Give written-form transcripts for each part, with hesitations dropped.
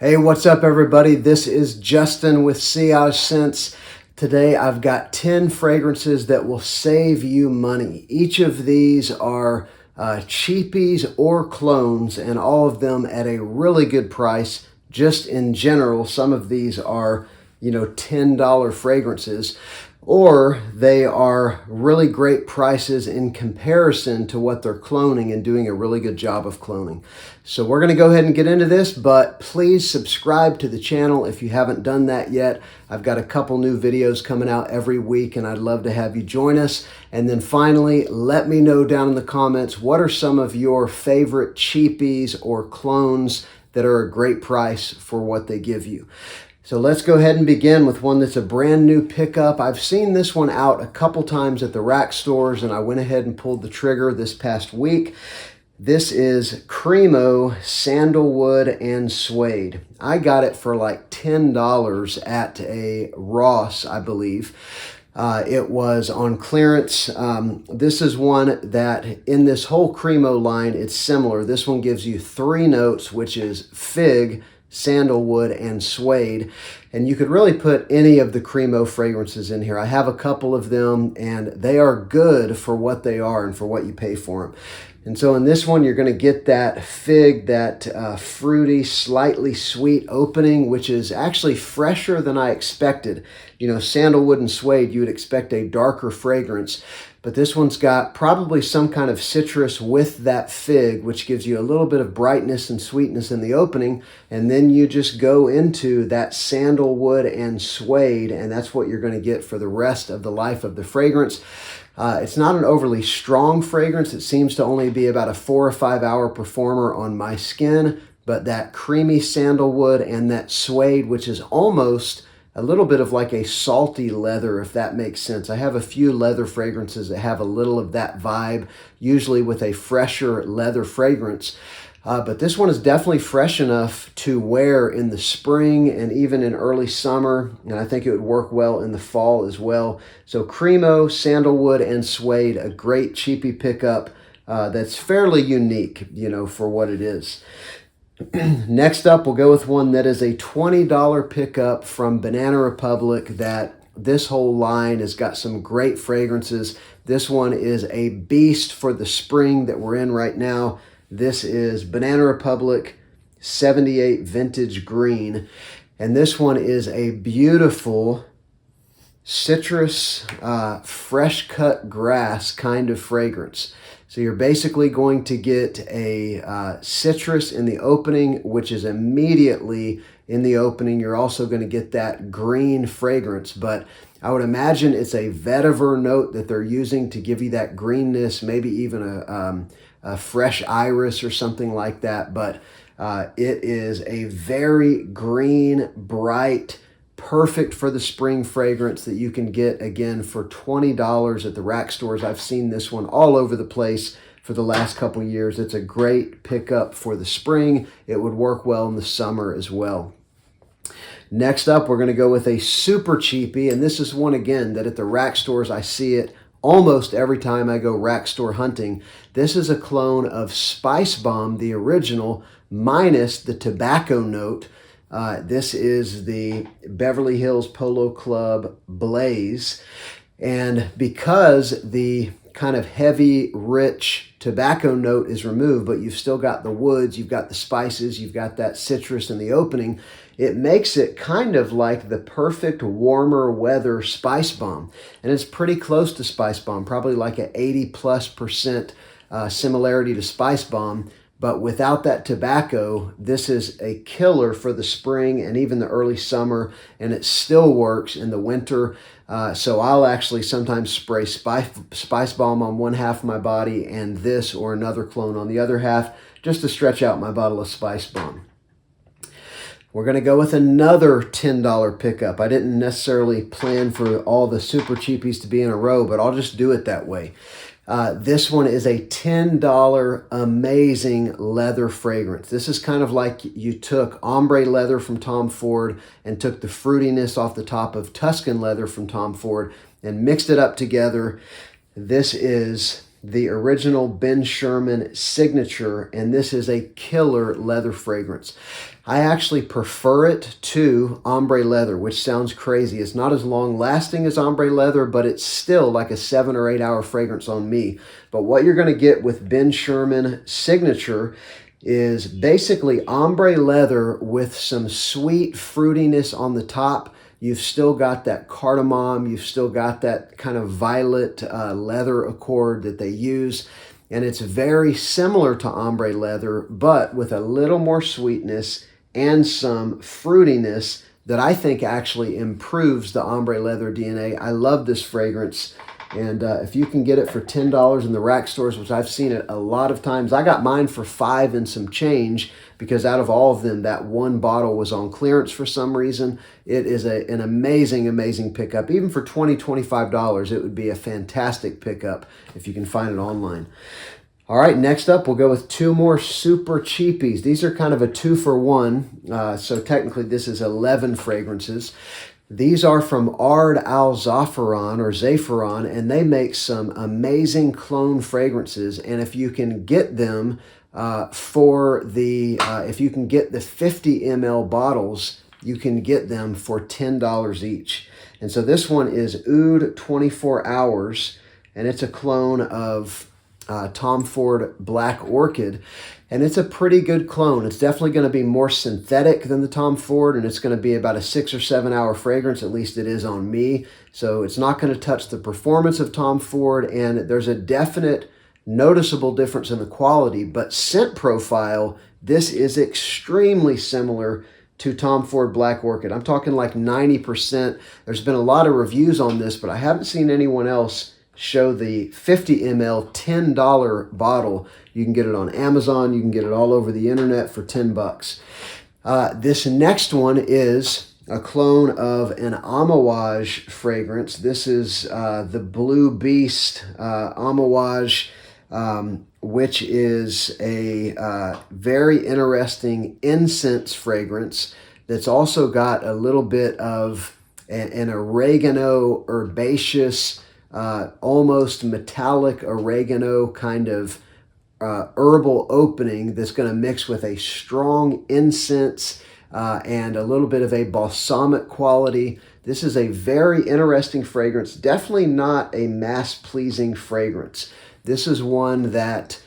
Hey, what's up everybody? This is Justin with Sillage Scents. Today I've got 10 fragrances that will save you money. Each of these are cheapies or clones, and all of them at a really good price. Just in general, some of these are, $10 fragrances, or they are really great prices in comparison to what they're cloning and doing a really good job of cloning. So we're going to go ahead and get into this, but please subscribe to the channel if you haven't done that yet. I've got a couple new videos coming out every week, and I'd love to have you join us. And then finally, let me know down in the comments, what are some of your favorite cheapies or clones that are a great price for what they give you? So let's go ahead and begin with one that's a brand new pickup. I've seen this one out a couple times at the rack stores, and I went ahead and pulled the trigger this past week. This is CREMO, Sandalwood, and Suede. I got it for like $10 at a Ross, I believe. It was on clearance. This is one that in this whole CREMO line, it's similar. This one gives you 3 notes, which is fig, sandalwood, and suede, and you could really put any of the CREMO fragrances in here. I have a couple of them, and they are good for what they are and for what you pay for them. And so in this one, you're going to get that fig, that fruity, slightly sweet opening, which is actually fresher than I expected. Sandalwood and suede, you would expect a darker fragrance, but this one's got probably some kind of citrus with that fig, which gives you a little bit of brightness and sweetness in the opening, and then you just go into that sandalwood and suede, and that's what you're going to get for the rest of the life of the fragrance. It's not an overly strong fragrance. It seems to only be about a 4 or 5 hour performer on my skin, but that creamy sandalwood and that suede, which is almost a little bit of like a salty leather, if that makes sense. I have a few leather fragrances that have a little of that vibe, usually with a fresher leather fragrance. But this one is definitely fresh enough to wear in the spring and even in early summer, and I think it would work well in the fall as well. So CREMO, Sandalwood, and Suede, a great cheapie pickup that's fairly unique, for what it is. Next up, we'll go with one that is a $20 pickup from Banana Republic. That this whole line has got some great fragrances. This one is a beast for the spring that we're in right now. This is Banana Republic 78 Vintage Green, and this one is a beautiful citrus, fresh cut grass kind of fragrance. So you're basically going to get a citrus in the opening, which is immediately in the opening. You're also going to get that green fragrance, but I would imagine it's a vetiver note that they're using to give you that greenness, maybe even a fresh iris or something like that. But it is a very green, bright, perfect for the spring fragrance that you can get, again, for $20 at the rack stores. I've seen this one all over the place for the last couple years. It's a great pickup for the spring. It would work well in the summer as well. Next up, we're going to go with a super cheapie, and this is one, again, that at the rack stores I see it almost every time I go rack store hunting. This is a clone of Spice Bomb, the original, minus the tobacco note. This is the Beverly Hills Polo Club Blaze. And because the kind of heavy, rich tobacco note is removed, but you've still got the woods, you've got the spices, you've got that citrus in the opening, it makes it kind of like the perfect warmer weather Spice Bomb. And it's pretty close to Spice Bomb, probably like an 80+% similarity to Spice Bomb. But without that tobacco, this is a killer for the spring and even the early summer, and it still works in the winter. So I'll actually sometimes spray Spice Bomb on one half of my body and this or another clone on the other half, just to stretch out my bottle of Spice Bomb. We're going to go with another $10 pickup. I didn't necessarily plan for all the super cheapies to be in a row, but I'll just do it that way. This one is a $10 amazing leather fragrance. This is kind of like you took ombre leather from Tom Ford and took the fruitiness off the top of Tuscan leather from Tom Ford and mixed it up together. This is the original Ben Sherman signature, and this is a killer leather fragrance. I actually prefer it to ombre leather, which sounds crazy. It's not as long lasting as ombre leather, but it's still like a 7 or 8 hour fragrance on me. But what you're going to get with Ben Sherman signature is basically ombre leather with some sweet fruitiness on the top. You've still got that cardamom, you've still got that kind of violet leather accord that they use. And it's very similar to ombre leather, but with a little more sweetness and some fruitiness that I think actually improves the ombre leather DNA. I love this fragrance. And if you can get it for $10 in the rack stores, which I've seen it a lot of times, I got mine for $5 and some change because out of all of them, that one bottle was on clearance for some reason. It is an amazing, amazing pickup. Even for $20, $25, it would be a fantastic pickup if you can find it online. All right, next up, we'll go with 2 more super cheapies. These are kind of a 2-for-1, so technically this is 11 fragrances. These are from Ard Al Zaafaran or Zafaran, and they make some amazing clone fragrances. And if you can get them if you can get the 50 ml bottles, you can get them for $10 each. And so this one is Oud 24 Hours, and it's a clone of Tom Ford Black Orchid. And it's a pretty good clone. It's definitely going to be more synthetic than the Tom Ford, and it's going to be about a 6 or 7 hour fragrance, at least it is on me. So it's not going to touch the performance of Tom Ford, and there's a definite noticeable difference in the quality, but scent profile, this is extremely similar to Tom Ford Black Orchid. I'm talking like 90%. There's been a lot of reviews on this, but I haven't seen anyone else show the 50 ml $10 bottle. You can get it on Amazon. You can get it all over the internet for 10 bucks. This next one is a clone of an AMOUAGE fragrance. This is the Blue Beast AMOUAGE, which is a very interesting incense fragrance that's also got a little bit of an oregano herbaceous, almost metallic oregano kind of herbal opening that's going to mix with a strong incense and a little bit of a balsamic quality. This is a very interesting fragrance, definitely not a mass-pleasing fragrance. This is one that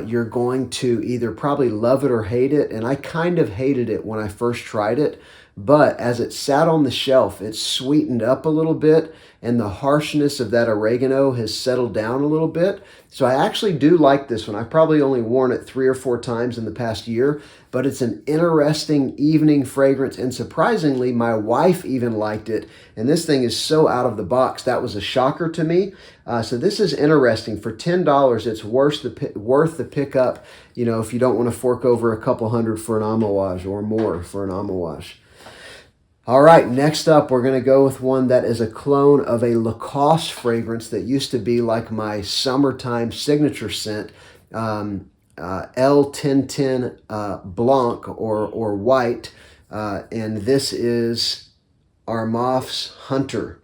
you're going to either probably love it or hate it, and I kind of hated it when I first tried it, but as it sat on the shelf, it sweetened up a little bit, and the harshness of that oregano has settled down a little bit. So I actually do like this one. I've probably only worn it 3 or 4 times in the past year, but it's an interesting evening fragrance, and surprisingly, my wife even liked it, and this thing is so out of the box. That was a shocker to me. So this is interesting. For $10, it's worth the pickup, you know, if you don't want to fork over a couple hundred for an AMOUAGE or more for an AMOUAGE. All right, next up, we're going to go with one that is a clone of a Lacoste fragrance that used to be like my summertime signature scent, L1010 Blanc or White, and this is ARMAF's Hunter.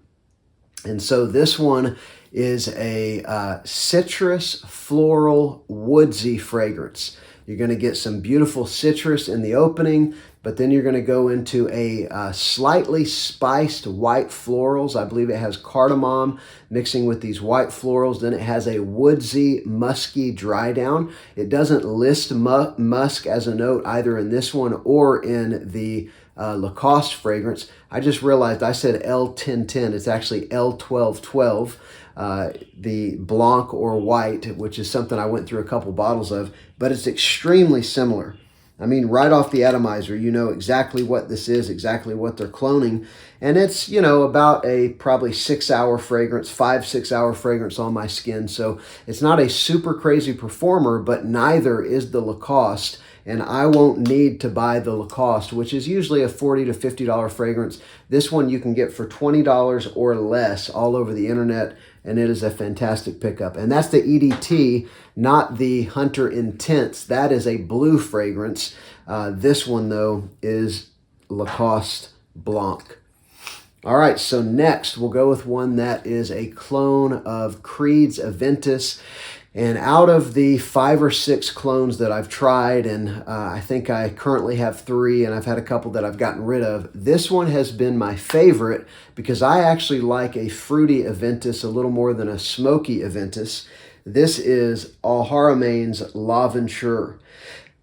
And so this one is a citrus, floral, woodsy fragrance. You're going to get some beautiful citrus in the opening, but then you're going to go into a slightly spiced white florals. I believe it has cardamom mixing with these white florals. Then it has a woodsy, musky dry down. It doesn't list musk as a note either in this one or in the Lacoste fragrance. I just realized I said L1010. It's actually L1212. The Blanc or White, which is something I went through a couple bottles of, but it's extremely similar. I mean, right off the atomizer, you know exactly what this is, exactly what they're cloning. And it's, you know, about a probably 6 hour fragrance, 5-6 hour fragrance on my skin. So it's not a super crazy performer, but neither is the Lacoste. And I won't need to buy the Lacoste, which is usually a $40 to $50 fragrance. This one you can get for $20 or less all over the internet, and it is a fantastic pickup. And that's the EDT, not the Hunter Intense. That is a blue fragrance. This one, though, is Lacoste Blanc. All right, so next we'll go with one that is a clone of Creed's Aventus. And out of the 5 or 6 clones that I've tried, and I think I currently have 3, and I've had a couple that I've gotten rid of, this one has been my favorite because I actually like a fruity Aventus a little more than a smoky Aventus. This is HARAMAIN's L'Aventure.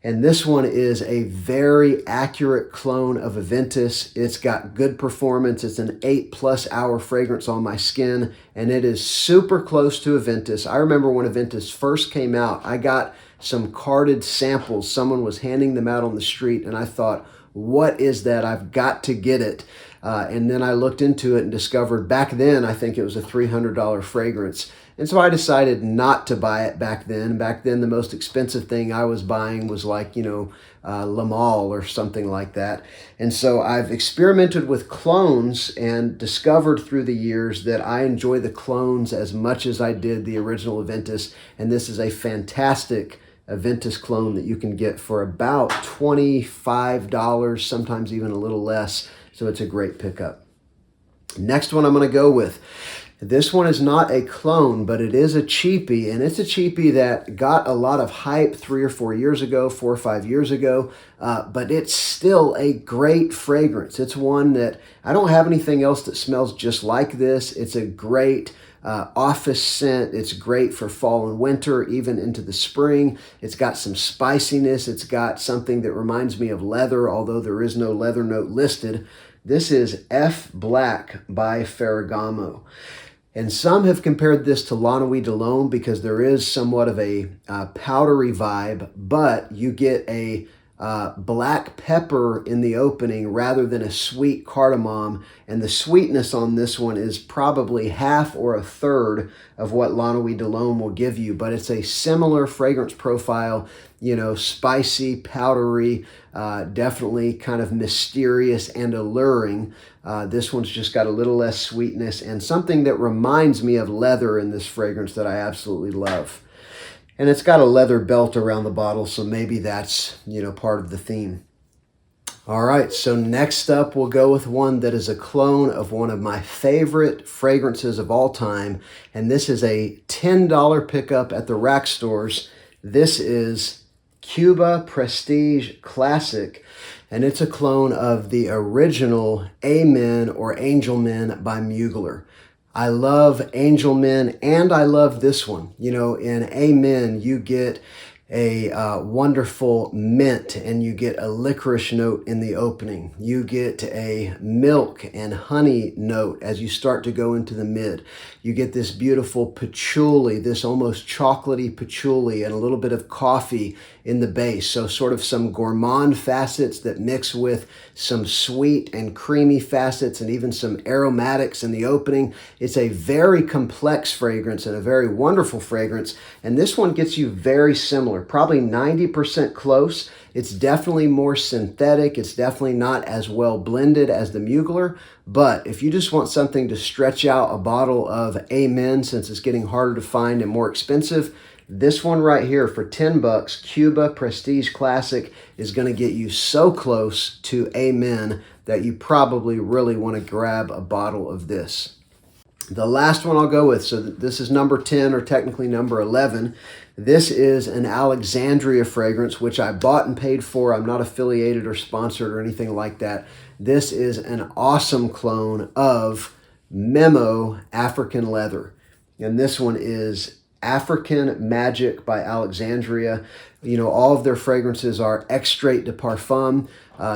And this one is a very accurate clone of Aventus. It's got good performance. It's an 8+ hour fragrance on my skin, and it is super close to Aventus. I remember when Aventus first came out, I got some carded samples. Someone was handing them out on the street, and I thought, what is that? I've got to get it. And then I looked into it and discovered back then, I think it was a $300 fragrance. And so I decided not to buy it back then. Back then, the most expensive thing I was buying was like, Le Male or something like that. And so I've experimented with clones and discovered through the years that I enjoy the clones as much as I did the original Aventus. And this is a fantastic Aventus clone that you can get for about $25, sometimes even a little less. So it's a great pickup. Next one I'm going to go with. This one is not a clone, but it is a cheapie, and it's a cheapie that got a lot of hype 3 or 4 years ago, 4 or 5 years ago, but it's still a great fragrance. It's one that I don't have anything else that smells just like this. It's a great office scent. It's great for fall and winter, even into the spring. It's got some spiciness. It's got something that reminds me of leather, although there is no leather note listed. This is F Black by Ferragamo. And some have compared this to La Nuit de l'Homme because there is somewhat of a powdery vibe, but you get a black pepper in the opening rather than a sweet cardamom. And the sweetness on this one is probably half or a third of what La Nuit de l'Homme will give you, but it's a similar fragrance profile, spicy, powdery, definitely kind of mysterious and alluring. This one's just got a little less sweetness and something that reminds me of leather in this fragrance that I absolutely love. And it's got a leather belt around the bottle, so maybe that's, part of the theme. All right, so next up we'll go with one that is a clone of one of my favorite fragrances of all time, and this is a $10 pickup at the rack stores. This is CUBA Prestige Classic, and it's a clone of the original Amen or Angel Men by Mugler. I love Angel Men, and I love this one. In Amen, you get a wonderful mint, and you get a licorice note in the opening. You get a milk and honey note as you start to go into the mid. You get this beautiful patchouli, this almost chocolatey patchouli, and a little bit of coffee in the base. So sort of some gourmand facets that mix with some sweet and creamy facets and even some aromatics in the opening. It's a very complex fragrance and a very wonderful fragrance. And this one gets you very similar, probably 90% close. It's definitely more synthetic. It's definitely not as well blended as the Mugler. But if you just want something to stretch out a bottle of Amen, since it's getting harder to find and more expensive, this one right here for $10, CUBA Prestige Classic, is going to get you so close to Amen that you probably really want to grab a bottle of this. The last one I'll go with, so this is number 10 or technically number 11. This is an Alexandria fragrance, which I bought and paid for. I'm not affiliated or sponsored or anything like that. This is an awesome clone of Memo African Leather. And this one is African Magic by Alexandria. All of their fragrances are extrait de parfum.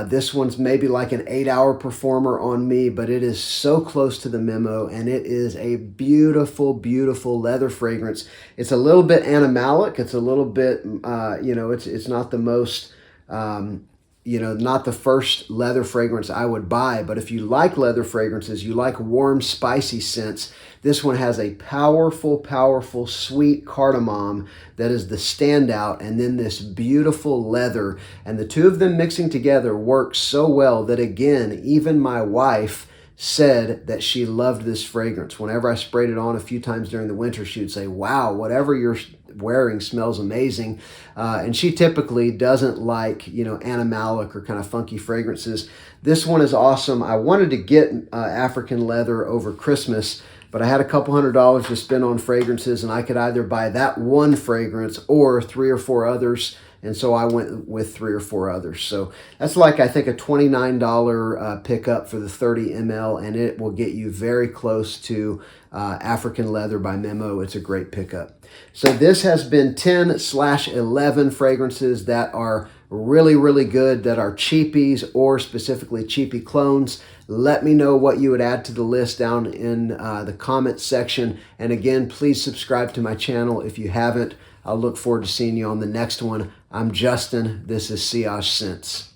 This one's maybe like an 8-hour performer on me, but it is so close to the Memo, and it is a beautiful, beautiful leather fragrance. It's a little bit animalic. It's a little bit, it's not the most, not the first leather fragrance I would buy, but if you like leather fragrances, you like warm, spicy scents, this one has a powerful, powerful, sweet cardamom that is the standout, and then this beautiful leather. And the two of them mixing together works so well that, again, even my wife said that she loved this fragrance. Whenever I sprayed it on a few times during the winter, she would say, wow, whatever you're wearing smells amazing. And she typically doesn't like, animalic or kind of funky fragrances. This one is awesome. I wanted to get African leather over Christmas, but I had a couple $100 to spend on fragrances, and I could either buy that one fragrance or 3 or 4 others. And so I went with 3 or 4 others. So that's like, I think, a $29 pickup for the 30 ml, and it will get you very close to African Leather by Memo. It's a great pickup. So this has been 10/11 fragrances that are really, really good, that are cheapies or specifically cheapie clones. Let me know what you would add to the list down in the comments section. And again, please subscribe to my channel if you haven't. I'll look forward to seeing you on the next one. I'm Justin. This is CH Scents.